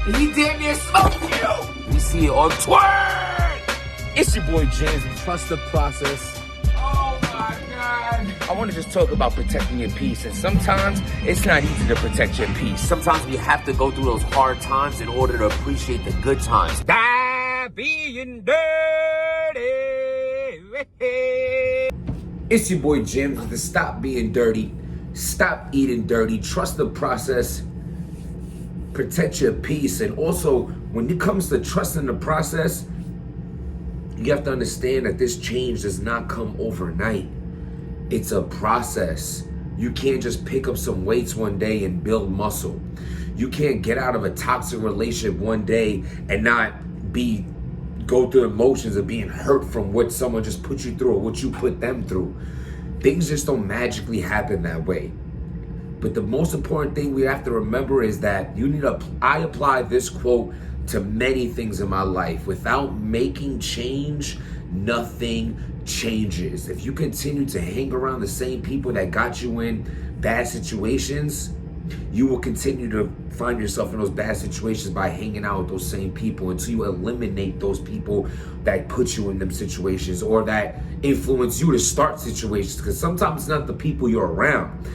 He damn near smoked you. We see it on Twitter. It's your boy James. Trust the process. Oh my God. I want to just talk about protecting your peace. And sometimes it's not easy to protect your peace. Sometimes we have to go through those hard times in order to appreciate the good times. Die being dirty. It's your boy James with the Stop Being Dirty. Stop eating dirty. Trust the process. Protect your peace. And also, when it comes to trusting the process, you have to understand that this change does not come overnight. It's a process. You can't just pick up some weights one day and build muscle. You can't get out of a toxic relationship one day and not go through emotions of being hurt from what someone just put you through or what you put them through. Things just don't magically happen that way. But the most important thing we have to remember is that I apply this quote to many things in my life. Without making change, nothing changes. If you continue to hang around the same people that got you in bad situations, you will continue to find yourself in those bad situations by hanging out with those same people until you eliminate those people that put you in them situations or that influence you to start situations. Because sometimes it's not the people you're around,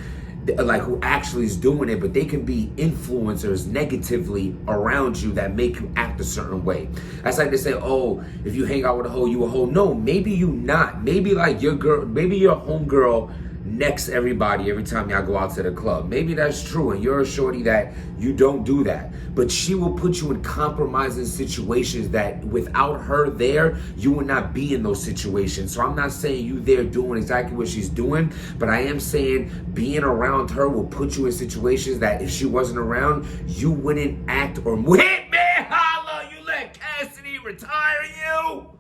like who actually is doing it, but they can be influencers negatively around you that make you act a certain way. That's like they say, oh, if you hang out with a hoe, you a hoe. No, maybe you not. Maybe like your girl, maybe your homegirl next everybody every time y'all go out to the club. Maybe that's true and you're a shorty that you don't do that. But she will put you in compromising situations that without her there, you would not be in those situations. So I'm not saying you there doing exactly what she's doing, but I am saying being around her will put you in situations that if she wasn't around, you wouldn't act or Hitman Holla, you let Cassidy retire you?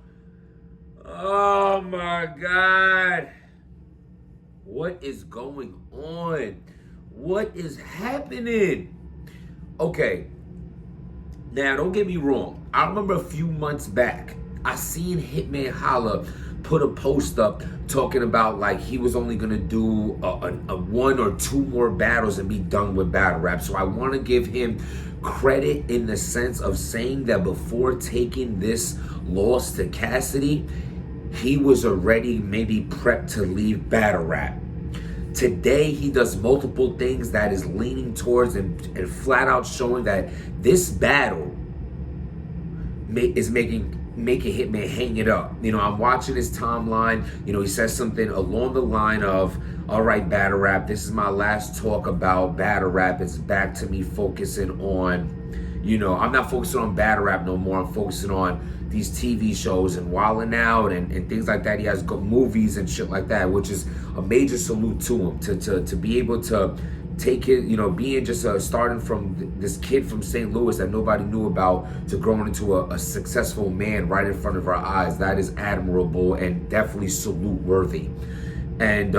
Oh my God. What is going on? What is happening? Okay, now don't get me wrong. I remember a few months back, I seen Hitman Holla put a post up talking about like he was only gonna do a one or two more battles and be done with battle rap. So I want to give him credit in the sense of saying that before taking this loss to Cassidy, he was already maybe prepped to leave battle rap. Today, he does multiple things that is leaning towards and flat out showing that this battle is making Hitman hang it up. You know, I'm watching his timeline. You know, he says something along the line of, all right, battle rap, this is my last talk about battle rap. It's back to me focusing on, you know, I'm not focusing on battle rap no more. I'm focusing on these TV shows and wilding out and things like that. He has movies and shit like that, which is a major salute to him to be able to take it, you know, being just starting from this kid from St. Louis that nobody knew about to growing into a successful man right in front of our eyes. That is admirable and definitely salute worthy. And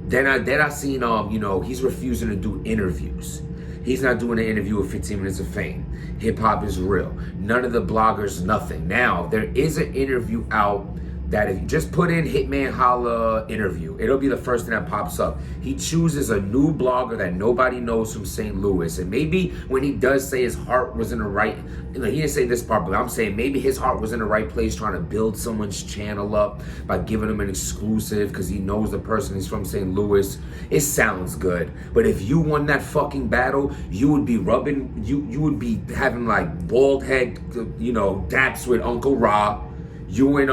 then I seen you know, he's refusing to do interviews. He's not doing an interview with 15 Minutes of Fame. Hip hop is real. None of the bloggers, nothing. Now, there is an interview out that if you just put in Hitman Holla interview, it'll be the first thing that pops up. He chooses a new blogger that nobody knows from St. Louis. And maybe when he does say his heart was in the right, you know, he didn't say this part, but I'm saying maybe his heart was in the right place trying to build someone's channel up by giving him an exclusive because he knows the person is from St. Louis. It sounds good. But if you won that fucking battle, you would be rubbing, you would be having like bald head, you know, daps with Uncle Ra. You and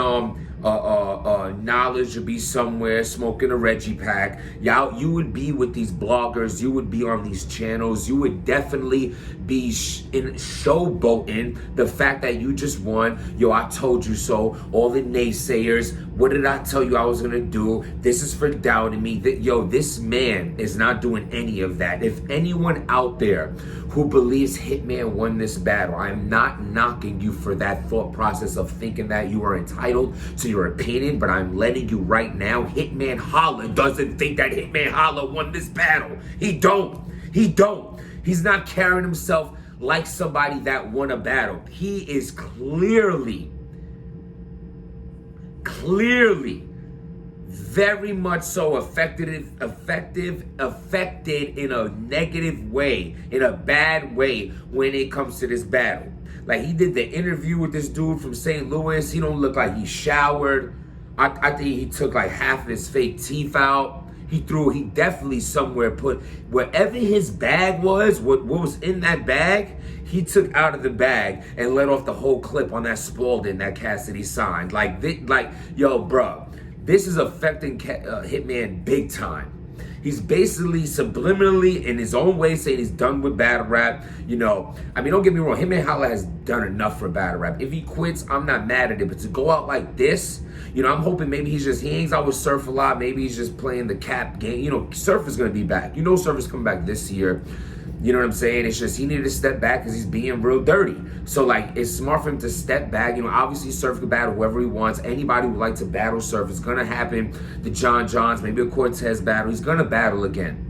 Knowledge would be somewhere smoking a Reggie pack. Y'all, you would be with these bloggers. You would be on these channels. You would definitely be in showboating the fact that you just won. Yo, I told you so. All the naysayers. What did I tell you I was gonna do? This is for doubting me. Yo, this man is not doing any of that. If anyone out there who believes Hitman won this battle, I am not knocking you for that thought process of thinking that you are entitled to your opinion, but I'm letting you right now, Hitman Holla doesn't think that Hitman Holla won this battle. He don't. He's not carrying himself like somebody that won a battle. He is clearly very much so affected in a negative way, in a bad way when it comes to this battle. Like, he did the interview with this dude from St. Louis. He don't look like he showered. I think he took like half of his fake teeth out. He definitely somewhere put, wherever his bag was, what was in that bag, he took out of the bag and let off the whole clip on that Spalding that Cassidy signed. Like, yo, bro, this is affecting Hitman big time. He's basically subliminally, in his own way, saying he's done with battle rap. You know, I mean, don't get me wrong. Hitman Holla has done enough for battle rap. If he quits, I'm not mad at it. But to go out like this, you know, I'm hoping maybe he hangs out with Surf a lot. Maybe he's just playing the cap game. You know, Surf is going to be back. You know, Surf is coming back this year. You know what I'm saying? It's just he needed to step back because he's being real dirty. So, like, it's smart for him to step back. You know, obviously Surf can battle whoever he wants. Anybody would like to battle Surf. It's going to happen. The John Johns, maybe a Cortez battle. He's going to battle again.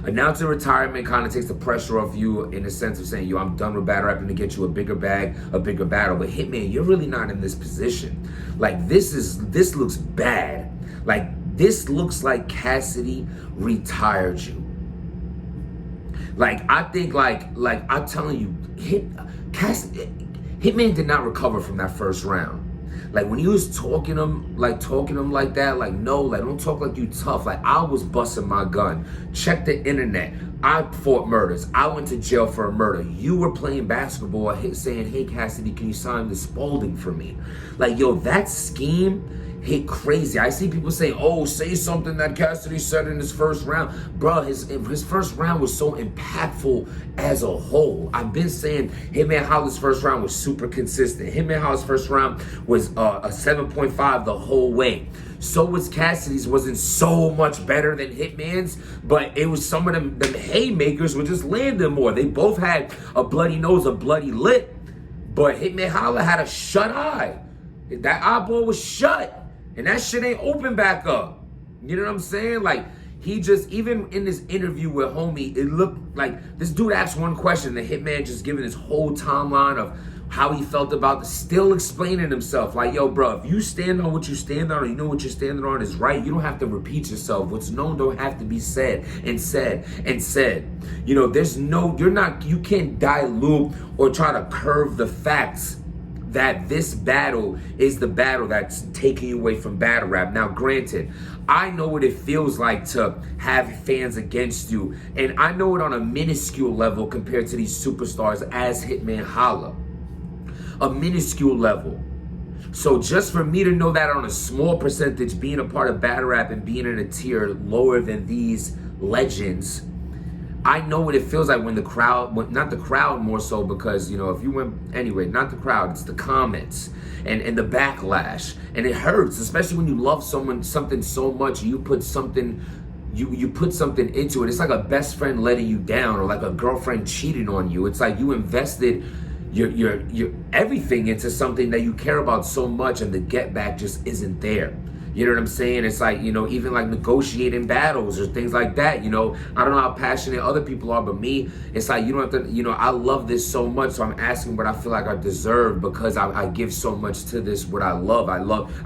Announcing retirement kind of takes the pressure off you in the sense of saying, yo, I'm done with battle rapping to get you a bigger bag, a bigger battle. But Hitman, you're really not in this position. Like, this looks bad. Like, this looks like Cassidy retired you. Like, I think, like I'm telling you, Hitman did not recover from that first round. Like, when he was talking to him like that, like, no, like, don't talk like you tough. Like, I was busting my gun. Check the internet. I fought murders. I went to jail for a murder. You were playing basketball, saying, hey, Cassidy, can you sign this Spalding for me? Like, yo, that scheme hit crazy. I see people saying, oh, say something that Cassidy said in his first round. Bro, his first round was so impactful as a whole. I've been saying Hitman Holla's first round was super consistent. Hitman Holla's first round was a 7.5 the whole way. So was Cassidy's. Wasn't so much better than Hitman's, but it was some of them haymakers were just landing more. They both had a bloody nose, a bloody lip, but Hitman Holla had a shut eye. That eyeball was shut. And that shit ain't open back up. You know what I'm saying? Like, he just, even in this interview with Homie, it looked like this dude asked one question, the Hitman just giving his whole timeline of how he felt about still explaining himself. Like, yo, bro, if you stand on what you stand on, or you know what you're standing on is right, you don't have to repeat yourself. What's known don't have to be said and said and said. You know, you can't dilute or try to curve the facts that this battle is the battle that's taking you away from battle rap. Now, granted, I know what it feels like to have fans against you, and I know it on a minuscule level compared to these superstars as Hitman Holla. A minuscule level. So just for me to know that on a small percentage, being a part of battle rap and being in a tier lower than these legends, I know what it feels like when the crowd, not the crowd more so, because, you know, if you went, anyway, not the crowd, it's the comments and the backlash. And it hurts, especially when you love something so much, you put something, you put something into it. It's like a best friend letting you down, or like a girlfriend cheating on you. It's like you invested your everything into something that you care about so much, and the get back just isn't there. You know what I'm saying? It's like, you know, even like negotiating battles or things like that, you know. I don't know how passionate other people are, but me, it's like, you don't have to, you know, I love this so much, so I'm asking what I feel like I deserve, because I give so much to this, what I love.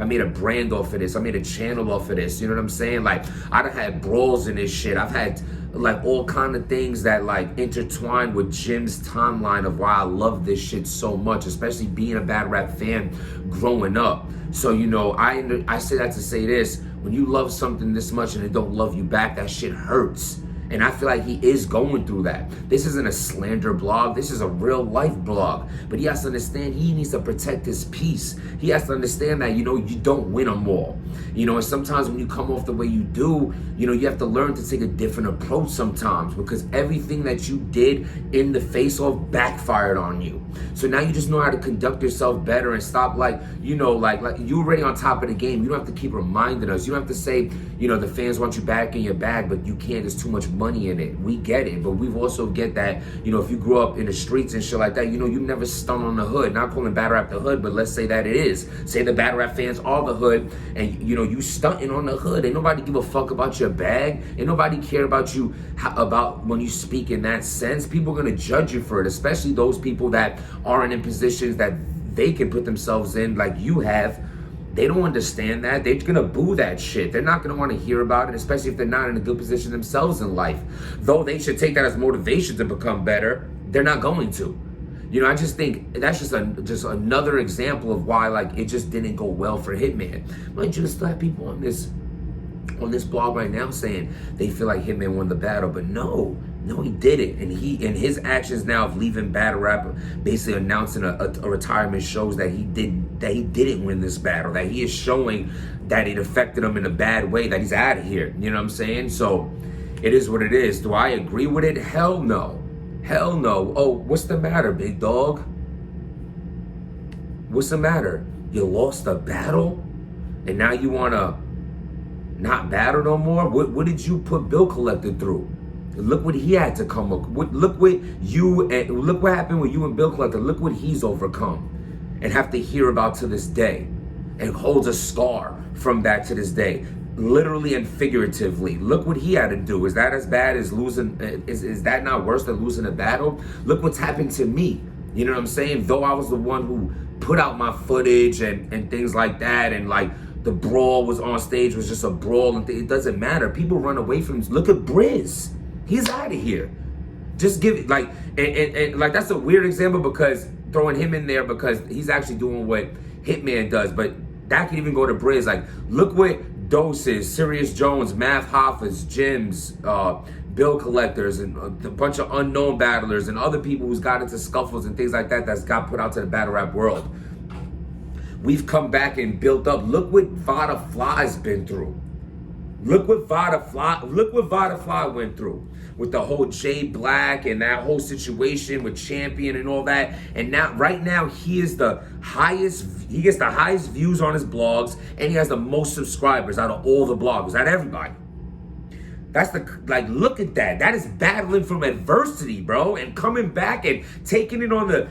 I made a brand off of this. I made a channel off of this. You know what I'm saying? Like, I done had brawls in this shit. I've had like all kind of things that like intertwine with Jim's timeline of why I love this shit so much, especially being a battle rap fan growing up. So, you know, I say that to say this: when you love something this much and it don't love you back, that shit hurts. And I feel like he is going through that. This isn't a slander blog. This is a real life blog. But he has to understand he needs to protect his peace. He has to understand that, you know, you don't win them all. You know, and sometimes when you come off the way you do, you know, you have to learn to take a different approach sometimes, because everything that you did in the face-off backfired on you. So now you just know how to conduct yourself better and stop, like, you know, like you already on top of the game. You don't have to keep reminding us. You don't have to say, you know, the fans want you back in your bag, but you can't. There's too much money in it. We get it, but we've also get that, you know, if you grew up in the streets and shit like that, you know, you never stun on the hood. Not calling battle rap the hood, but let's say that it is. Say the battle rap fans are the hood, and, you know, you stunting on the hood. Ain't nobody give a fuck about your bag. Ain't nobody care about you, about when you speak in that sense. People are gonna judge you for it, especially those people that aren't in positions that they can put themselves in, like you have, They don't understand that. They're gonna boo that shit. They're not gonna want to hear about it, especially if they're not in a good position themselves in life. Though they should take that as motivation to become better, they're not going to. You know, I just think that's just another example of why, like, it just didn't go well for Hitman. Mind you, there's still have people on this blog right now saying they feel like Hitman won the battle, but no, he didn't. And his actions now of leaving battle rap, basically announcing a retirement, shows that he didn't win this battle. That he is showing that it affected him in a bad way. That he's out of here. You know what I'm saying? So it is what it is. Do I agree with it? Hell no. Hell no. Oh, what's the matter, big dog? What's the matter? You lost a battle, and now you wanna not battle no more? What did you put Bill Collector through? Look what he had to come up. Look what happened with you and Bill Collector. Look what he's overcome and have to hear about to this day, and holds a scar from that to this day, literally and figuratively. Look what he had to do. Is that as bad as losing? Is that not worse than losing a battle? Look what's happened to me. You know what I'm saying? Though I was the one who put out my footage and things like that, and like the brawl was on stage was just a brawl, and it doesn't matter. People run away from him. Look at Briz. He's out of here. Just give it, like, and like, that's a weird example because throwing him in there because he's actually doing what Hitman does, but that can even go to Briz. Like, look what Doses, Sirius Jones, Math Hoffas, Jims, Bill Collectors, and a bunch of unknown battlers and other people who's got into scuffles and things like that that's got put out to the battle rap world. We've come back and built up. Look what Vada Fly's been through. Look what Vada Fly went through with the whole Jay Black and that whole situation with Champion and all that. And now, right now, he gets the highest views on his blogs, and he has the most subscribers out of all the bloggers, out of everybody. That's look at that. That is battling from adversity, bro, and coming back and taking it on the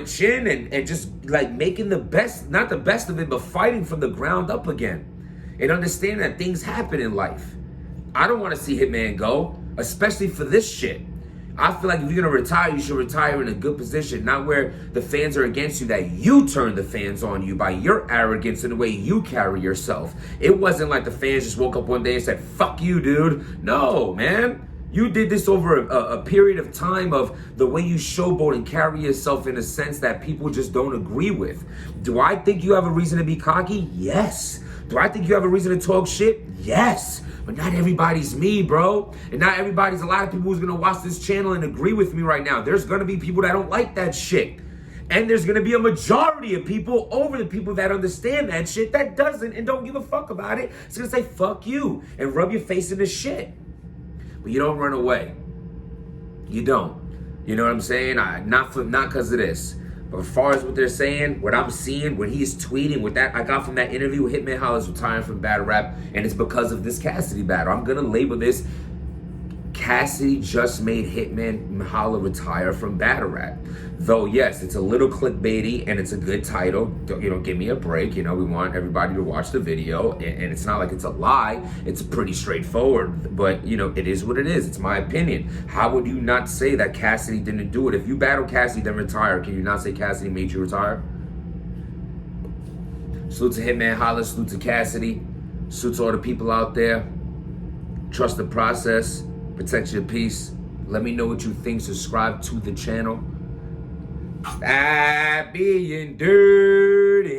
chin and just like making the best, not the best of it, but fighting from the ground up again. And understand that things happen in life. I don't want to see Hitman go, especially for this shit. I feel like if you're going to retire, you should retire in a good position, not where the fans are against you, that you turn the fans on you by your arrogance and the way you carry yourself. It wasn't like the fans just woke up one day and said, fuck you, dude. No, man. You did this over a period of time of the way you showboat and carry yourself in a sense that people just don't agree with. Do I think you have a reason to be cocky? Yes. Do I think you have a reason to talk shit? Yes. But not everybody's me, bro. And not everybody's a lot of people who's going to watch this channel and agree with me right now. There's going to be people that don't like that shit. And there's going to be a majority of people over the people that understand that shit that doesn't and don't give a fuck about it. It's going to say, fuck you, and rub your face in the shit. But you don't run away. You don't. You know what I'm saying? Not because of this. But as far as what they're saying, what I'm seeing, what he's tweeting, with that I got from that interview with Hitman Holla's retiring from battle rap, and it's because of this Cassidy battle. I'm gonna label this: Cassidy just made Hitman Holla retire from battle rap. Though yes, it's a little clickbaity and it's a good title. Give me a break. We want everybody to watch the video, and it's not like it's a lie. It's pretty straightforward, but it is what it is. It's my opinion. How would you not say that Cassidy didn't do it? If you battle Cassidy then retire, can you not say Cassidy made you retire? Salute to Hitman Holla, salute to Cassidy, salute to all the people out there. Trust the process, protect your peace. Let me know what you think. Subscribe to the channel. Stop being dirty.